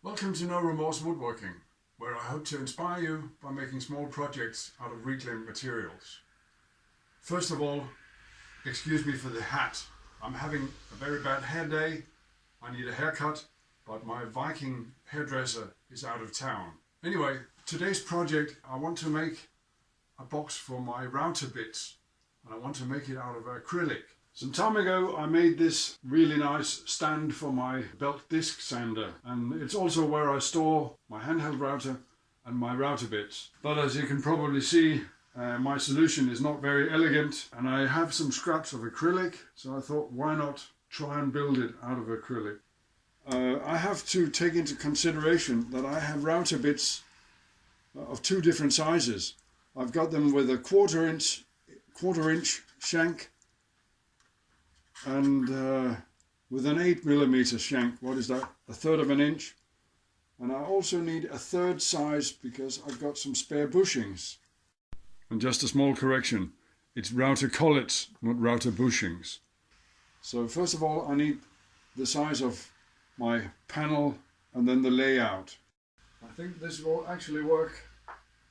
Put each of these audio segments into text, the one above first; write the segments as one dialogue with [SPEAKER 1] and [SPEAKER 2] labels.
[SPEAKER 1] Welcome to No Remorse Woodworking, where I hope to inspire you by making small projects out of reclaimed materials. First of all, excuse me for the hat. I'm having a very bad hair day. I need a haircut, but my Viking hairdresser is out of town. Anyway, today's project, I want to make a box for my router bits, and I want to make it out of acrylic. Some time ago I made this really nice stand for my belt disc sander, and it's also where I store my handheld router and my router bits. But as you can probably see, my solution is not very elegant, and I have some scraps of acrylic, so I thought why not try and build it out of acrylic. I have to take into consideration that I have router bits of two different sizes. I've got them with a quarter inch shank and with an 8mm shank. What is that? A third of an inch. And I also need a third size because I've got some spare bushings. And just a small correction, it's router collets, not router bushings. So first of all, I need the size of my panel and then the layout. I think this will actually work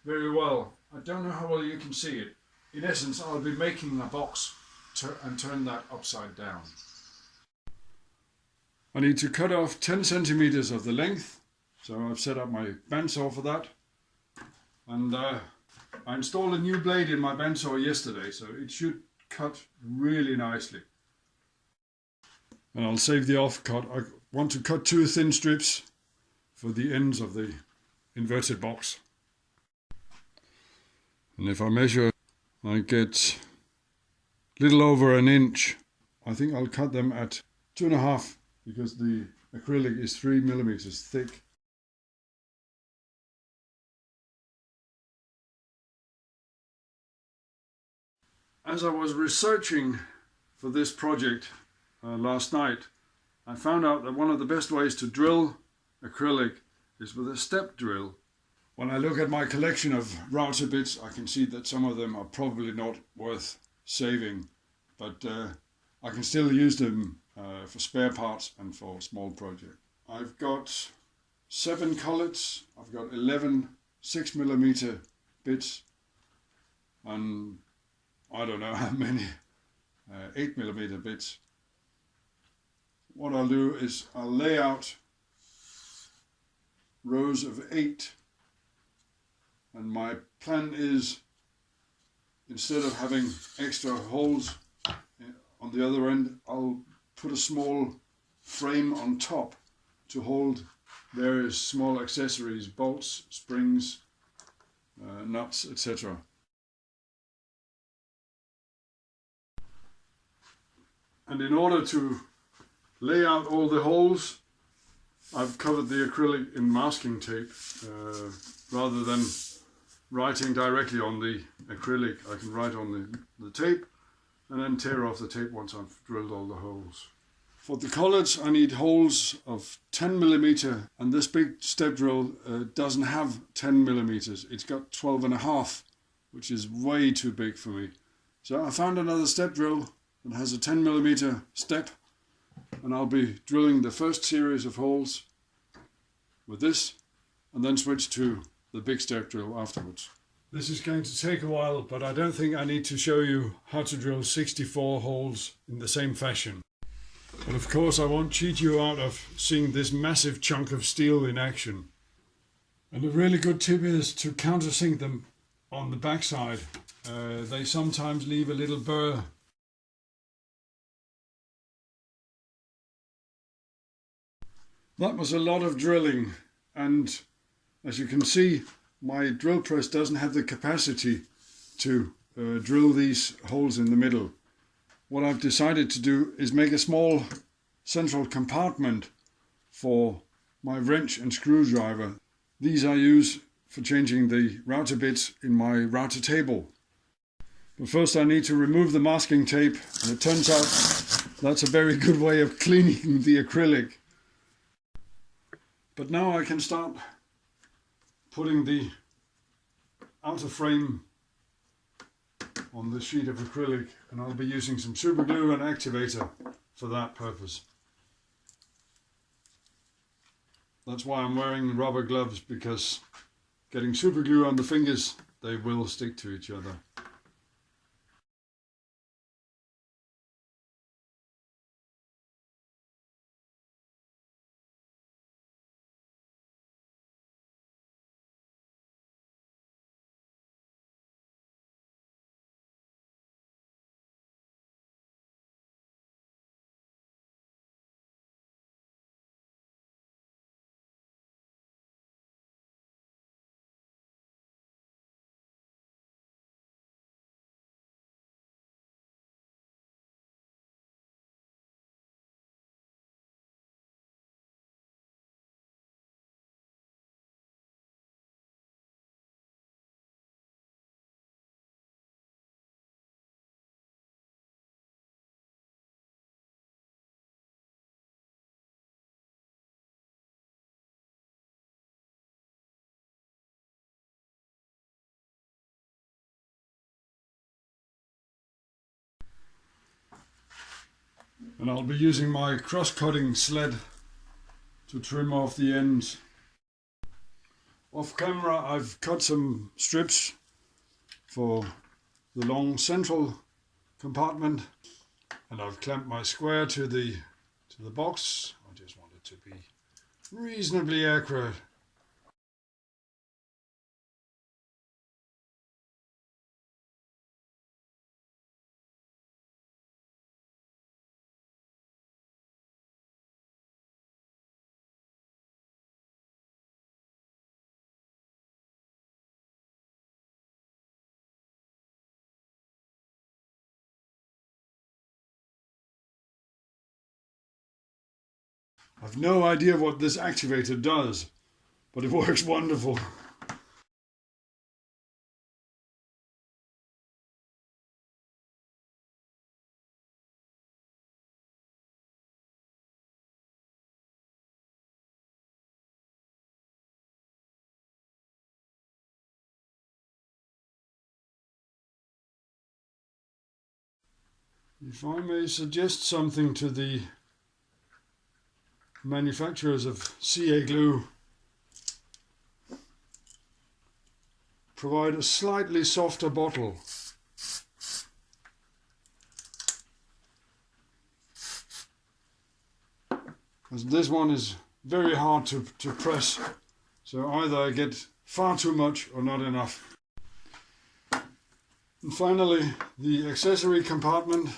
[SPEAKER 1] very well. I don't know how well you can see it. In essence, I'll be making a box and turn that upside down. I need to cut off 10 centimeters of the length, so I've set up my bandsaw for that. And I installed a new blade in my bandsaw yesterday, so it should cut really nicely. And I'll save the offcut. I want to cut 2 thin strips for the ends of the inverted box. And if I measure, I get a little over an inch. I think I'll cut them at 2.5 because the acrylic is 3mm thick. As I was researching for this project last night, I found out that one of the best ways to drill acrylic is with a step drill. When I look at my collection of router bits, I can see that some of them are probably not worth saving, but I can still use them for spare parts and for small projects. I've got 7 collets, I've got 11 6mm bits, and I don't know how many 8mm bits. What I'll do is I'll lay out rows of 8, and my plan is, instead of having extra holes on the other end, I'll put a small frame on top to hold various small accessories, bolts, springs, nuts, etc. And in order to lay out all the holes, I've covered the acrylic in masking tape. Rather than writing directly on the acrylic, I can write on the tape and then tear off the tape once I've drilled all the holes. For the collets I need holes of 10mm, and this big step drill doesn't have 10mm. It's got 12.5, which is way too big for me. So I found another step drill that has a 10mm step, and I'll be drilling the first series of holes with this and then switch to the big step drill afterwards. This is going to take a while, but I don't think I need to show you how to drill 64 holes in the same fashion. But of course I won't cheat you out of seeing this massive chunk of steel in action. And a really good tip is to countersink them on the backside. They sometimes leave a little burr. That was a lot of drilling, and as you can see, my drill press doesn't have the capacity to drill these holes in the middle. What I've decided to do is make a small central compartment for my wrench and screwdriver. These I use for changing the router bits in my router table. But first I need to remove the masking tape, and it turns out that's a very good way of cleaning the acrylic. But now I can start putting the outer frame on the sheet of acrylic, and I'll be using some superglue and activator for that purpose. That's why I'm wearing rubber gloves, because getting super glue on the fingers, they will stick to each other. And I'll be using my cross-cutting sled to trim off the ends. Off camera I've cut some strips for the long central compartment, and I've clamped my square to the box. I just want it to be reasonably accurate. I've no idea what this activator does, but it works wonderful. If I may suggest something to the manufacturers of CA glue, provide a slightly softer bottle. Because this one is very hard to press, so either I get far too much or not enough. And finally, the accessory compartment.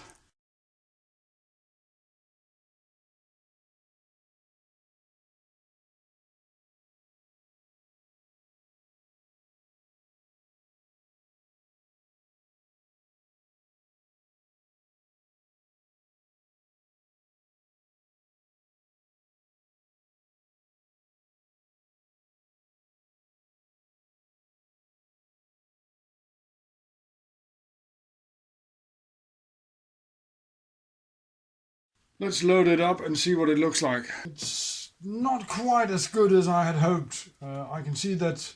[SPEAKER 1] Let's load it up and see what it looks like. It's not quite as good as I had hoped. I can see that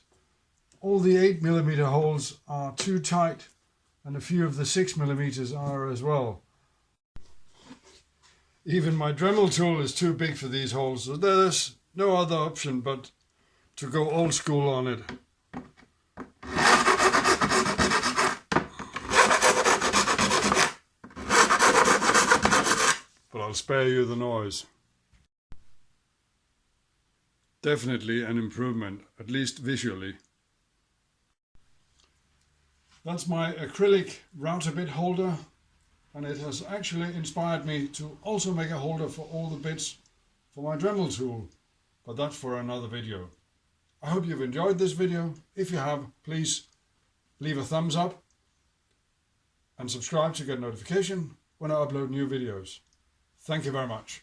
[SPEAKER 1] all the 8mm holes are too tight, and a few of the 6mm are as well. Even my Dremel tool is too big for these holes, so there's no other option but to go old school on it. But I'll spare you the noise. Definitely an improvement, at least visually. That's my acrylic router bit holder, and it has actually inspired me to also make a holder for all the bits for my Dremel tool, but that's for another video. I hope you've enjoyed this video. If you have, please leave a thumbs up and subscribe to get notification when I upload new videos. Thank you very much.